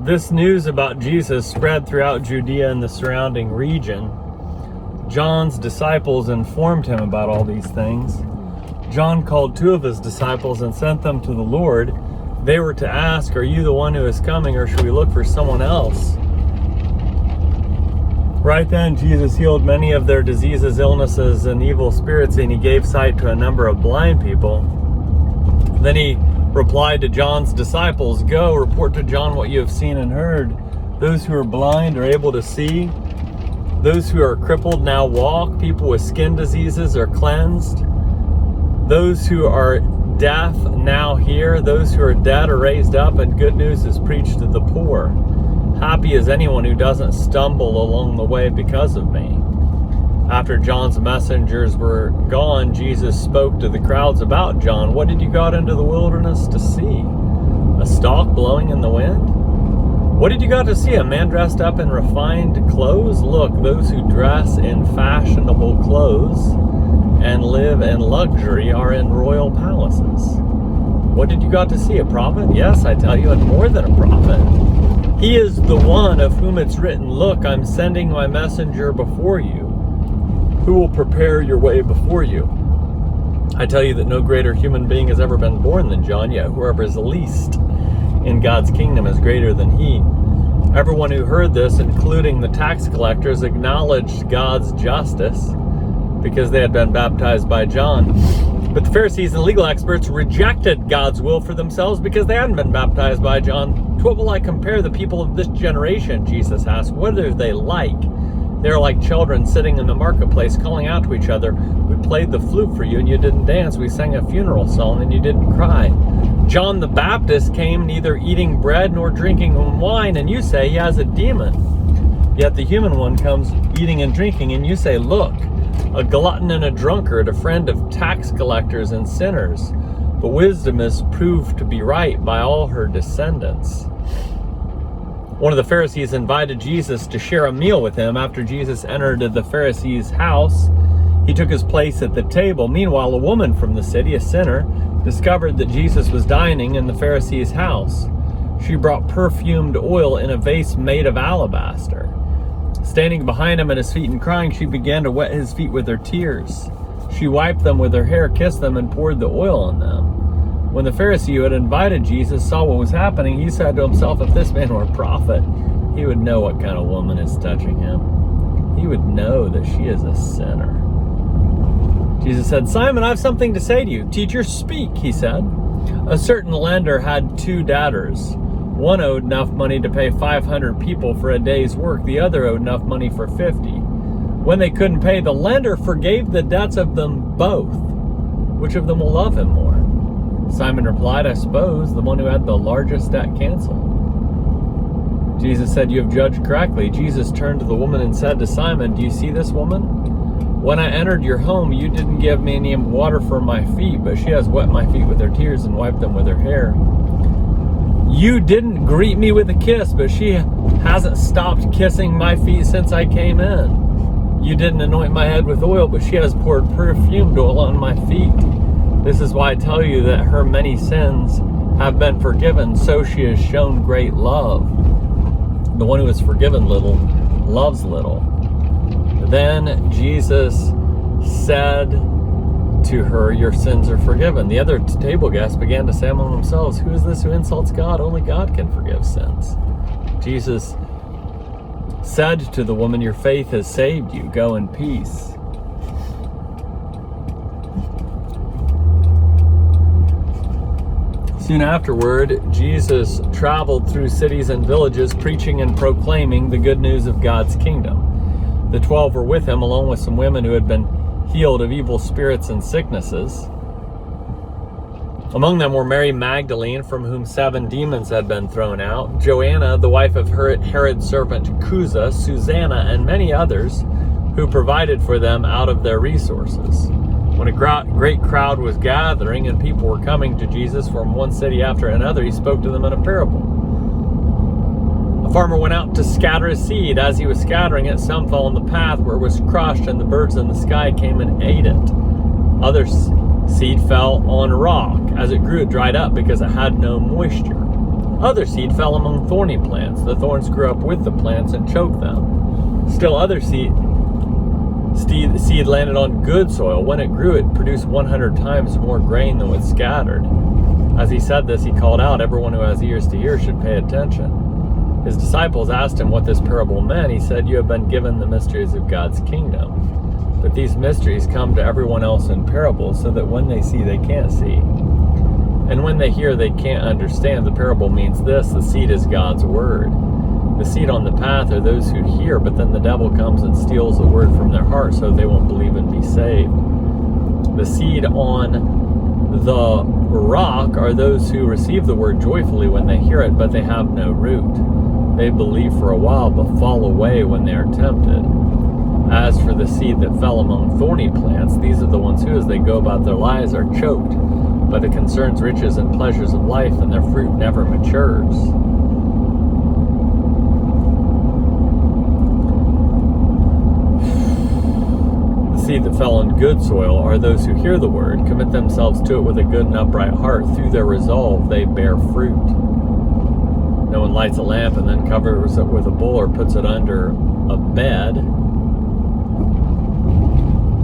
this news about Jesus spread throughout Judea and the surrounding region. John's disciples informed him about all these things. John called 2 of his disciples and sent them to the Lord. They were to ask, "Are you the one who is coming, or should we look for someone else?" Right then, Jesus healed many of their diseases, illnesses, and evil spirits, and he gave sight to a number of blind people. Then he replied to John's disciples, "Go, report to John what you have seen and heard. Those who are blind are able to see. Those who are crippled now walk. People with skin diseases are cleansed. Those who are deaf now hear. Those who are dead are raised up, and good news is preached to the poor. Happy is anyone who doesn't stumble along the way because of me." After John's messengers were gone, Jesus spoke to the crowds about John. "What did you go out into the wilderness to see? A stalk blowing in the wind? What did you go out to see? A man dressed up in refined clothes? Look, those who dress in fashionable clothes and live in luxury are in royal palaces. What did you go out to see? A prophet? Yes, I tell you, and more than a prophet. He is the one of whom it's written, 'Look, I'm sending my messenger before you, who will prepare your way before you.' I tell you that no greater human being has ever been born than John, yet whoever is least in God's kingdom is greater than he." Everyone who heard this, including the tax collectors, acknowledged God's justice because they had been baptized by John. But the Pharisees and legal experts rejected God's will for themselves because they hadn't been baptized by John. "To what will I compare the people of this generation?" Jesus asked. "What are they like? They are like children sitting in the marketplace calling out to each other. 'We played the flute for you and you didn't dance. We sang a funeral song and you didn't cry.' John the Baptist came neither eating bread nor drinking wine, and you say he has a demon. Yet the human one comes eating and drinking, and you say, 'Look, a glutton and a drunkard, a friend of tax collectors and sinners.' But wisdom is proved to be right by all her descendants." One of the Pharisees invited Jesus to share a meal with him. After Jesus entered the Pharisee's house, he took his place at the table. Meanwhile, a woman from the city, a sinner, discovered that Jesus was dining in the Pharisee's house. She brought perfumed oil in a vase made of alabaster. Standing behind him at his feet and crying, she began to wet his feet with her tears. She wiped them with her hair, kissed them, and poured the oil on them. When the Pharisee who had invited Jesus saw what was happening, he said to himself, "If this man were a prophet, he would know what kind of woman is touching him. He would know that she is a sinner." Jesus said, "Simon, I have something to say to you." "Teacher, speak," he said. "A certain lender had 2 debtors. One owed enough money to pay 500 people for a day's work. The other owed enough money for 50. When they couldn't pay, the lender forgave the debts of them both. Which of them will love him more?" Simon replied, "I suppose the one who had the largest debt canceled." Jesus said, "You have judged correctly." Jesus turned to the woman and said to Simon, "Do you see this woman? When I entered your home, you didn't give me any water for my feet, but she has wet my feet with her tears and wiped them with her hair. You didn't greet me with a kiss, but she hasn't stopped kissing my feet since I came in. You didn't anoint my head with oil, but she has poured perfumed oil on my feet. This is why I tell you that her many sins have been forgiven, so she has shown great love. The one who is forgiven little loves little." Then Jesus said to her, "Your sins are forgiven." The other table guests began to say among themselves, "Who is this who insults God? Only God can forgive sins." Jesus said to the woman, "Your faith has saved you. Go in peace." Soon afterward, Jesus traveled through cities and villages, preaching and proclaiming the good news of God's kingdom. The 12 were with him, along with some women who had been healed of evil spirits and sicknesses. Among them were Mary Magdalene, from whom 7 demons had been thrown out, Joanna, the wife of Herod's servant Chuza, Susanna, and many others who provided for them out of their resources. When a great crowd was gathering and people were coming to Jesus from one city after another, he spoke to them in a parable. A farmer went out to scatter his seed. As he was scattering it, some fell on the path where it was crushed, and the birds in the sky came and ate it. Other seed fell on rock. As it grew, it dried up because it had no moisture. Other seed fell among thorny plants. The thorns grew up with the plants and choked them. Still other seed landed on good soil. When it grew, it produced 100 times more grain than was scattered. As he said this, he called out, "Everyone who has ears to hear should pay attention." His disciples asked him what this parable meant. He said, "You have been given the mysteries of God's kingdom. But these mysteries come to everyone else in parables, so that when they see, they can't see. And when they hear, they can't understand." The parable means this: the seed is God's word. The seed on the path are those who hear, but then the devil comes and steals the word from their heart, so they won't believe and be saved. The seed on the rock are those who receive the word joyfully when they hear it, but they have no root. They believe for a while, but fall away when they are tempted. As for the seed that fell among thorny plants, these are the ones who, as they go about their lives, are choked by the concerns, riches, and pleasures of life, and their fruit never matures. The seed that fell on good soil are those who hear the word, commit themselves to it with a good and upright heart. Through their resolve, they bear fruit. No one lights a lamp and then covers it with a bowl or puts it under a bed.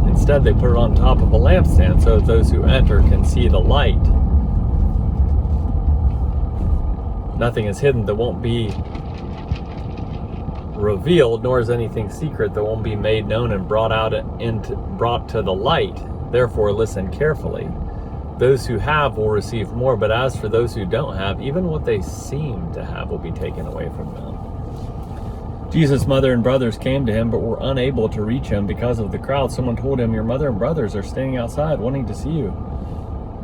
Instead, they put it on top of a lampstand so that those who enter can see the light. Nothing is hidden that won't be revealed, nor is anything secret that won't be made known and brought to the light. Therefore, listen carefully. Those who have will receive more, but as for those who don't have, even what they seem to have will be taken away from them. Jesus' mother and brothers came to him, but were unable to reach him because of the crowd. Someone told him, "Your mother and brothers are standing outside wanting to see you."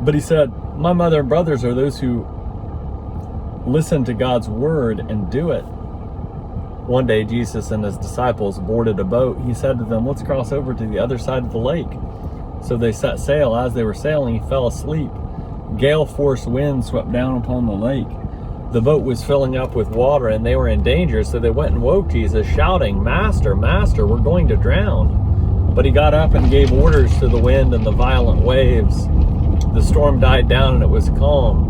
But he said, "My mother and brothers are those who listen to God's word and do it." One day, Jesus and his disciples boarded a boat. He said to them, "Let's cross over to the other side of the lake." So they set sail. As they were sailing, he fell asleep. Gale-force wind swept down upon the lake. The boat was filling up with water, and they were in danger, so they went and woke Jesus, shouting, "Master, Master, we're going to drown." But he got up and gave orders to the wind and the violent waves. The storm died down, and it was calm.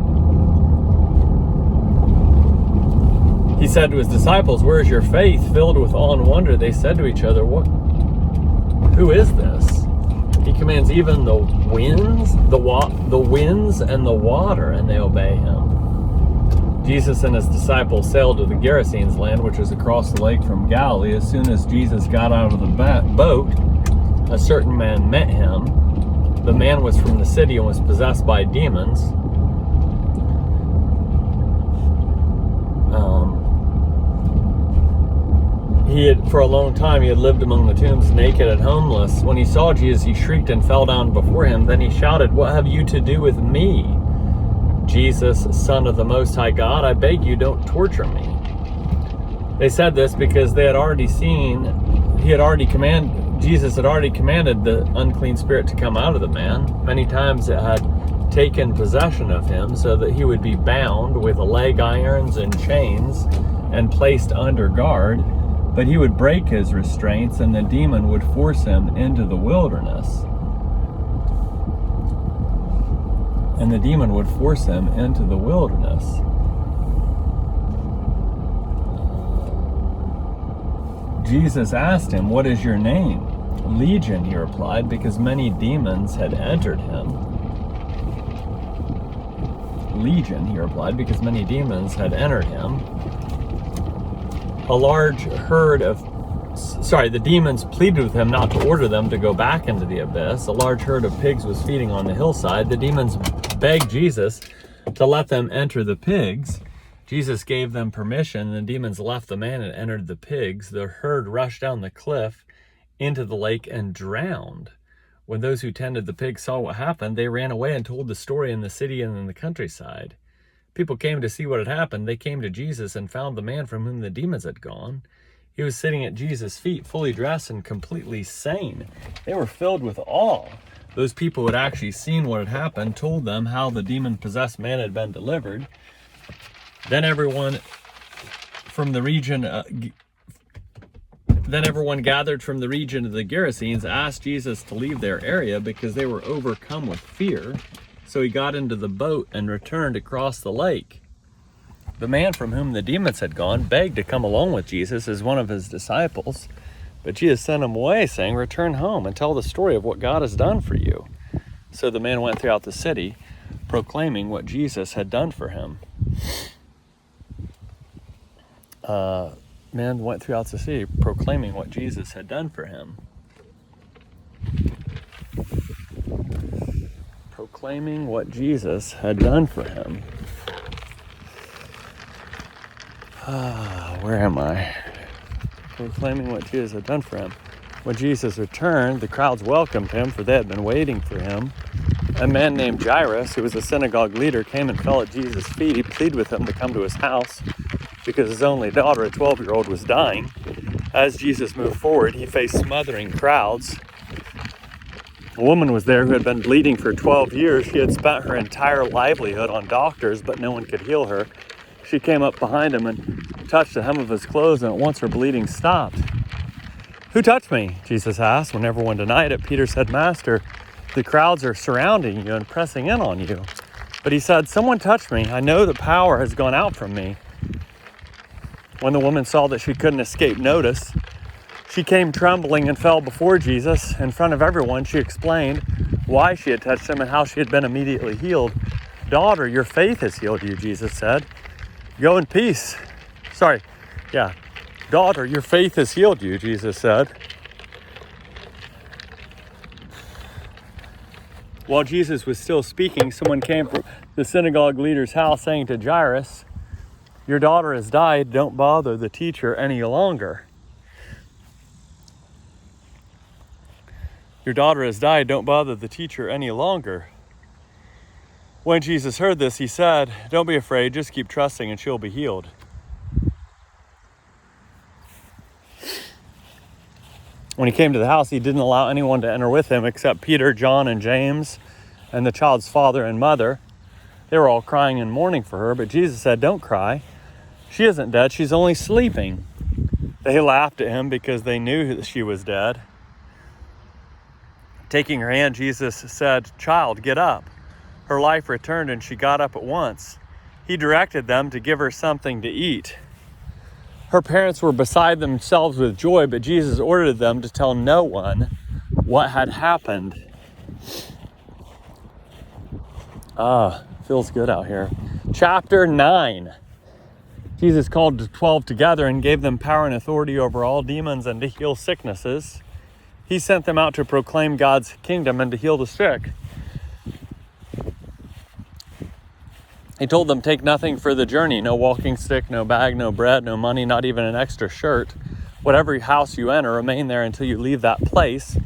He said to his disciples, "Where is your faith?" Filled with awe and wonder, they said to each other, "Who is this? He commands even the winds and the water, and they obey him." Jesus and his disciples sailed to the Gerasenes land, which is across the lake from Galilee. As soon as Jesus got out of the boat, a certain man met him. The man was from the city and was possessed by demons. For a long time, he had lived among the tombs, naked and homeless. When he saw Jesus, he shrieked and fell down before him. Then he shouted, "What have you to do with me, Jesus, Son of the Most High God? I beg you, don't torture me." They said this because they had already seen, Jesus had already commanded the unclean spirit to come out of the man. Many times it had taken possession of him, so that he would be bound with leg irons and chains and placed under guard. But he would break his restraints, and the demon would force him into the wilderness. Jesus asked him, "What is your name?" "Legion," he replied, because many demons had entered him. The demons pleaded with him not to order them to go back into the abyss. A large herd of pigs was feeding on the hillside. The demons begged Jesus to let them enter the pigs. Jesus gave them permission. The demons left the man and entered the pigs. The herd rushed down the cliff into the lake and drowned. When those who tended the pigs saw what happened, they ran away and told the story in the city and in the countryside. People came to see what had happened. They came to Jesus and found the man from whom the demons had gone. He was sitting at Jesus' feet, fully dressed and completely sane. They were filled with awe. Those people who had actually seen what had happened told them how the demon-possessed man had been delivered. Then everyone gathered from the region of the Gerasenes asked Jesus to leave their area because they were overcome with fear. So he got into the boat and returned across the lake. The man from whom the demons had gone begged to come along with Jesus as one of his disciples, but Jesus sent him away, saying, "Return home and tell the story of what God has done for you." So the man went throughout the city, proclaiming what Jesus had done for him. Man went throughout the city, proclaiming what Jesus had done for him. Proclaiming what Jesus had done for him. Where am I? Proclaiming what Jesus had done for him. When Jesus returned, the crowds welcomed him, for they had been waiting for him. A man named Jairus, who was a synagogue leader, came and fell at Jesus' feet. He pleaded with him to come to his house because his only daughter, a 12-year-old, was dying. As Jesus moved forward, he faced smothering crowds. A woman was there who had been bleeding for 12 years. She had spent her entire livelihood on doctors, but no one could heal her. She came up behind him and touched the hem of his clothes, and at once her bleeding stopped. "Who touched me?" Jesus asked. When everyone denied it, Peter said, "Master, the crowds are surrounding you and pressing in on you." But he said, "Someone touched me. I know that power has gone out from me." When the woman saw that she couldn't escape notice, she came trembling and fell before Jesus. In front of everyone, she explained why she had touched him and how she had been immediately healed. "Daughter, your faith has healed you," Jesus said. "Go in peace." "Daughter, your faith has healed you," Jesus said. While Jesus was still speaking, someone came from the synagogue leader's house saying to Jairus, "Your daughter has died. Don't bother the teacher any longer." "Your daughter has died. Don't bother the teacher any longer." When Jesus heard this, he said, "Don't be afraid. Just keep trusting and she'll be healed." When he came to the house, he didn't allow anyone to enter with him except Peter, John, and James, and the child's father and mother. They were all crying and mourning for her, but Jesus said, "Don't cry. She isn't dead. She's only sleeping." They laughed at him because they knew that she was dead. Taking her hand, Jesus said, "Child, get up." Her life returned and she got up at once. He directed them to give her something to eat. Her parents were beside themselves with joy, but Jesus ordered them to tell no one what had happened. Feels good out here. Chapter 9. Jesus called the 12 together and gave them power and authority over all demons and to heal sicknesses. He sent them out to proclaim God's kingdom and to heal the sick. He told them, "Take nothing for the journey, no walking stick, no bag, no bread, no money, not even an extra shirt. Whatever house you enter, remain there until you leave that place.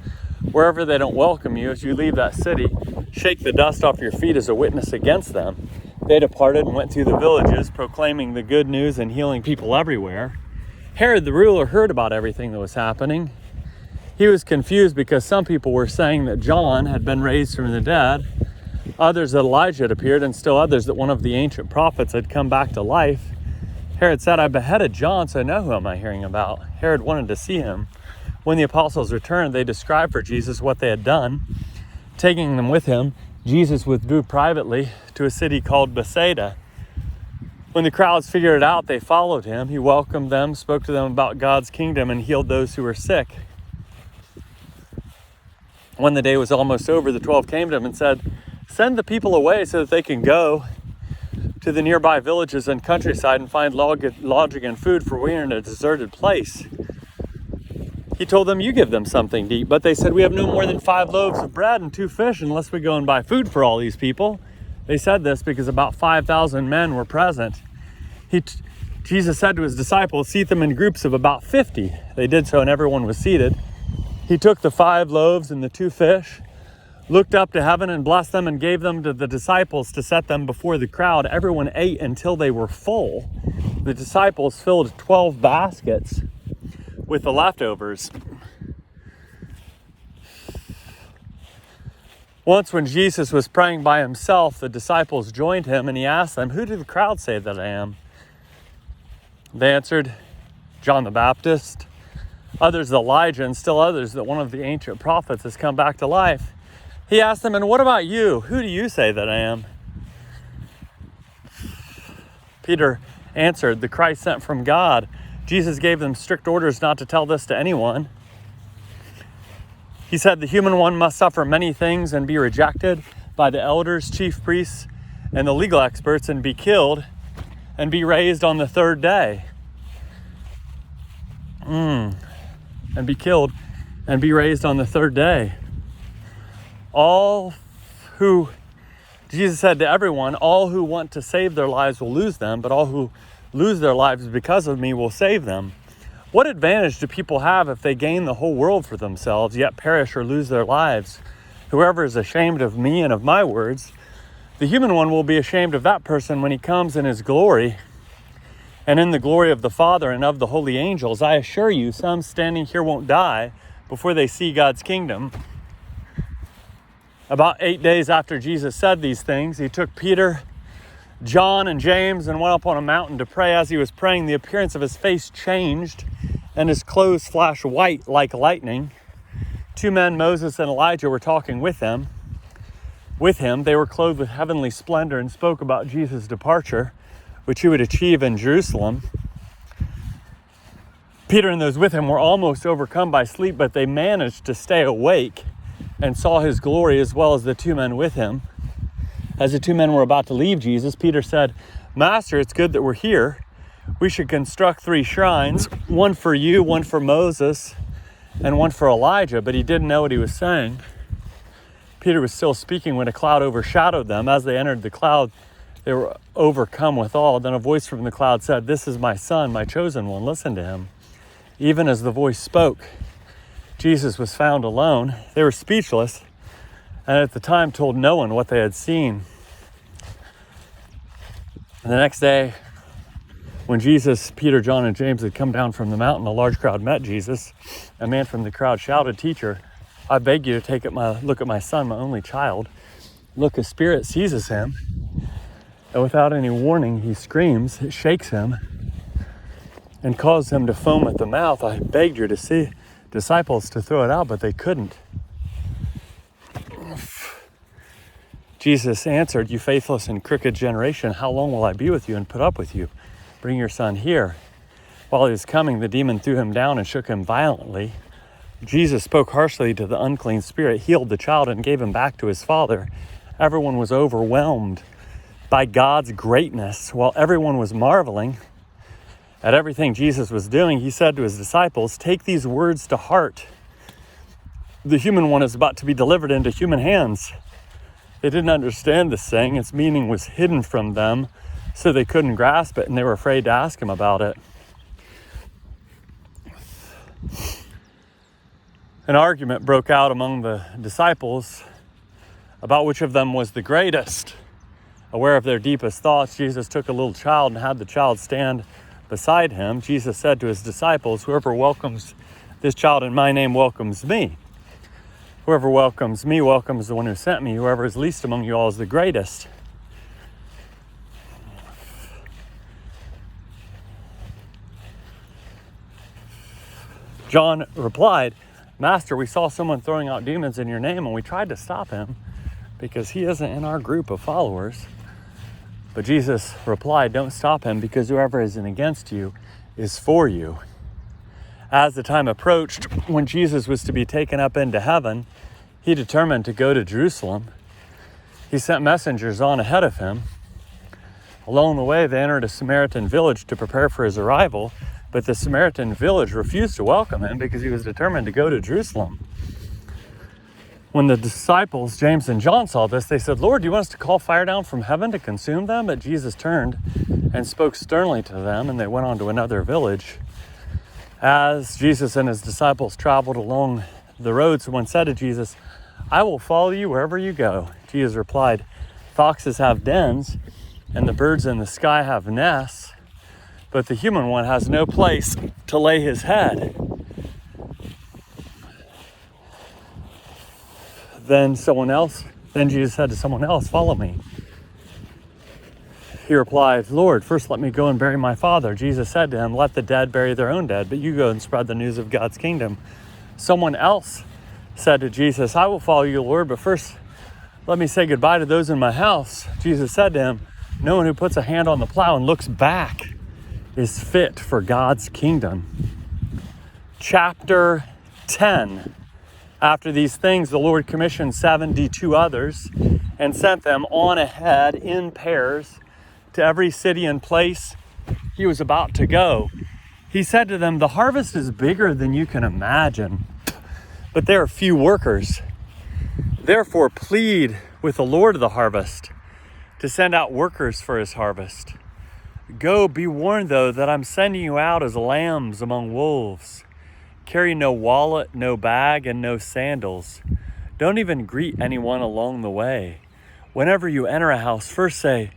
Wherever they don't welcome you, as you leave that city, shake the dust off your feet as a witness against them." They departed and went through the villages, proclaiming the good news and healing people everywhere. Herod the ruler heard about everything that was happening. He was confused because some people were saying that John had been raised from the dead, others that Elijah had appeared, and still others that one of the ancient prophets had come back to life. Herod said, "I beheaded John, so now who am I hearing about?" Herod wanted to see him. When the apostles returned, they described for Jesus what they had done. Taking them with him, Jesus withdrew privately to a city called Bethsaida. When the crowds figured it out, they followed him. He welcomed them, spoke to them about God's kingdom, and healed those who were sick. When the day was almost over, the 12 came to him and said, "Send the people away so that they can go to the nearby villages and countryside and find lodging and food, for we are in a deserted place." He told them, "You give them something to eat." But they said, "We have no more than 5 loaves of bread and 2 fish unless we go and buy food for all these people." They said this because about 5,000 men were present. Jesus said to his disciples, "Seat them in groups of about 50. They did so, and everyone was seated. He took the 5 loaves and the 2 fish, looked up to heaven and blessed them and gave them to the disciples to set them before the crowd. Everyone ate until they were full. The disciples filled 12 baskets with the leftovers. Once when Jesus was praying by himself, the disciples joined him and he asked them, "Who do the crowd say that I am?" They answered, "John the Baptist, others Elijah, and still others that one of the ancient prophets has come back to life." He asked them, "And what about you? Who do you say that I am?" Peter answered, "The Christ sent from God." Jesus gave them strict orders not to tell this to anyone. He said the human one must suffer many things and be rejected by the elders, chief priests, and the legal experts, and be killed and be raised on the third day. And be killed and be raised on the third day. Jesus said to everyone, all who want to save their lives will lose them, but all who lose their lives because of me will save them. What advantage do people have if they gain the whole world for themselves, yet perish or lose their lives? Whoever is ashamed of me and of my words, the human one will be ashamed of that person when he comes in his glory and in the glory of the Father and of the holy angels. I assure you, some standing here won't die before they see God's kingdom. About 8 days after Jesus said these things, he took Peter, John, and James and went up on a mountain to pray. As he was praying, the appearance of his face changed and his clothes flashed white like lightning. 2 men, Moses and Elijah, were talking with him. They were clothed with heavenly splendor and spoke about Jesus' departure, which he would achieve in Jerusalem. Peter and those with him were almost overcome by sleep, but they managed to stay awake and saw his glory as well as the 2 men with him. As the 2 men were about to leave Jesus, Peter said, "Master, it's good that we're here. We should construct 3 shrines, one for you, one for Moses, and one for Elijah." But he didn't know what he was saying. Peter was still speaking when a cloud overshadowed them. As they entered the cloud, they were overcome with awe. Then a voice from the cloud said, "This is my son, my chosen one. Listen to him." Even as the voice spoke, Jesus was found alone. They were speechless, and at the time told no one what they had seen. And the next day, when Jesus, Peter, John, and James had come down from the mountain, a large crowd met Jesus. A man from the crowd shouted, "Teacher, I beg you to take a look at my son, my only child. Look, a spirit seizes him, and without any warning, he screams. It shakes him and causes him to foam at the mouth. I begged your disciples to throw it out, but they couldn't." Jesus answered, "You faithless and crooked generation, how long will I be with you and put up with you? Bring your son here." While he was coming, the demon threw him down and shook him violently. Jesus spoke harshly to the unclean spirit, healed the child, and gave him back to his father. Everyone was overwhelmed by God's greatness. While everyone was marveling at everything Jesus was doing, he said to his disciples, "Take these words to heart. The human one is about to be delivered into human hands." They didn't understand this saying. Its meaning was hidden from them, so they couldn't grasp it, and they were afraid to ask him about it. An argument broke out among the disciples about which of them was the greatest. Aware of their deepest thoughts, Jesus took a little child and had the child stand beside him. Jesus said to his disciples, "Whoever welcomes this child in my name welcomes me. Whoever welcomes me welcomes the one who sent me. Whoever is least among you all is the greatest." John replied, "Master, we saw someone throwing out demons in your name, and we tried to stop him because he isn't in our group of followers." But Jesus replied, "Don't stop him, because whoever isn't against you is for you." As the time approached when Jesus was to be taken up into heaven, he determined to go to Jerusalem. He sent messengers on ahead of him. Along the way, they entered a Samaritan village to prepare for his arrival, but the Samaritan village refused to welcome him because he was determined to go to Jerusalem. When the disciples, James and John, saw this, they said, "Lord, do you want us to call fire down from heaven to consume them?" But Jesus turned and spoke sternly to them, and they went on to another village. As Jesus and his disciples traveled along the road, someone said to Jesus, "I will follow you wherever you go." Jesus replied, "Foxes have dens, and the birds in the sky have nests, but the human one has no place to lay his head." Then Jesus said to someone else, "Follow me." He replied, "Lord, first let me go and bury my father." Jesus said to him, "Let the dead bury their own dead, but you go and spread the news of God's kingdom." Someone else said to Jesus, "I will follow you, Lord, but first let me say goodbye to those in my house." Jesus said to him, "No one who puts a hand on the plow and looks back is fit for God's kingdom. Chapter 10. After these things, the Lord commissioned 72 others and sent them on ahead in pairs to every city and place he was about to go. He said to them, "The harvest is bigger than you can imagine, but there are few workers. Therefore, plead with the Lord of the harvest to send out workers for his harvest. Go, be warned, though, that I'm sending you out as lambs among wolves. Carry no wallet, no bag, and no sandals. Don't even greet anyone along the way. Whenever you enter a house, first say,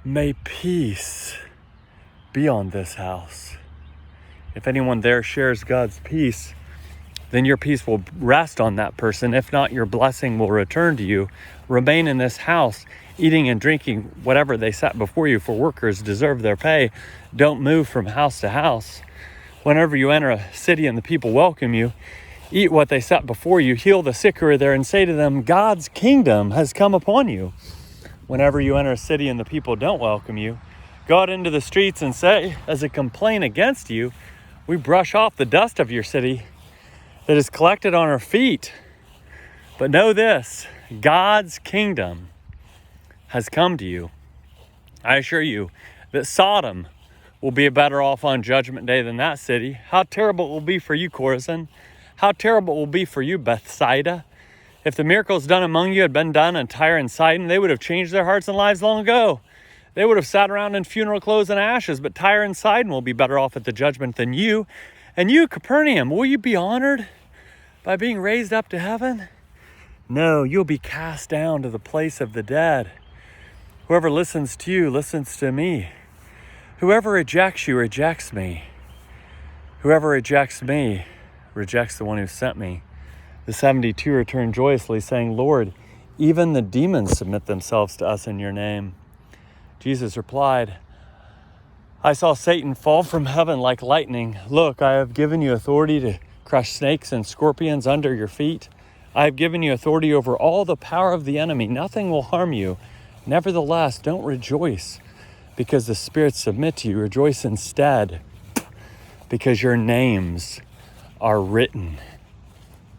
'May peace be on this house.' If anyone there shares God's peace, then your peace will rest on that person. If not, your blessing will return to you. Remain in this house, eating and drinking whatever they set before you, for workers deserve their pay. Don't move from house to house. Whenever you enter a city and the people welcome you, eat what they set before you, heal the sick who are there, and say to them, 'God's kingdom has come upon you.' Whenever you enter a city and the people don't welcome you, go out into the streets and say, as a complaint against you, 'We brush off the dust of your city that is collected on our feet.' But know this, God's kingdom has come to you. I assure you that Sodom will be better off on Judgment Day than that city. How terrible it will be for you, Chorazin. How terrible it will be for you, Bethsaida. If the miracles done among you had been done in Tyre and Sidon, they would have changed their hearts and lives long ago. They would have sat around in funeral clothes and ashes, but Tyre and Sidon will be better off at the judgment than you. And you, Capernaum, will you be honored by being raised up to heaven? No, you'll be cast down to the place of the dead. Whoever listens to you listens to me. Whoever rejects you rejects me. Whoever rejects me rejects the one who sent me." The 72 returned joyously, saying, "Lord, even the demons submit themselves to us in your name." Jesus replied, "I saw Satan fall from heaven like lightning. Look, I have given you authority to crush snakes and scorpions under your feet. I have given you authority over all the power of the enemy. Nothing will harm you. Nevertheless, don't rejoice because the spirits submit to you. Rejoice instead because your names are written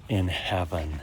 in heaven."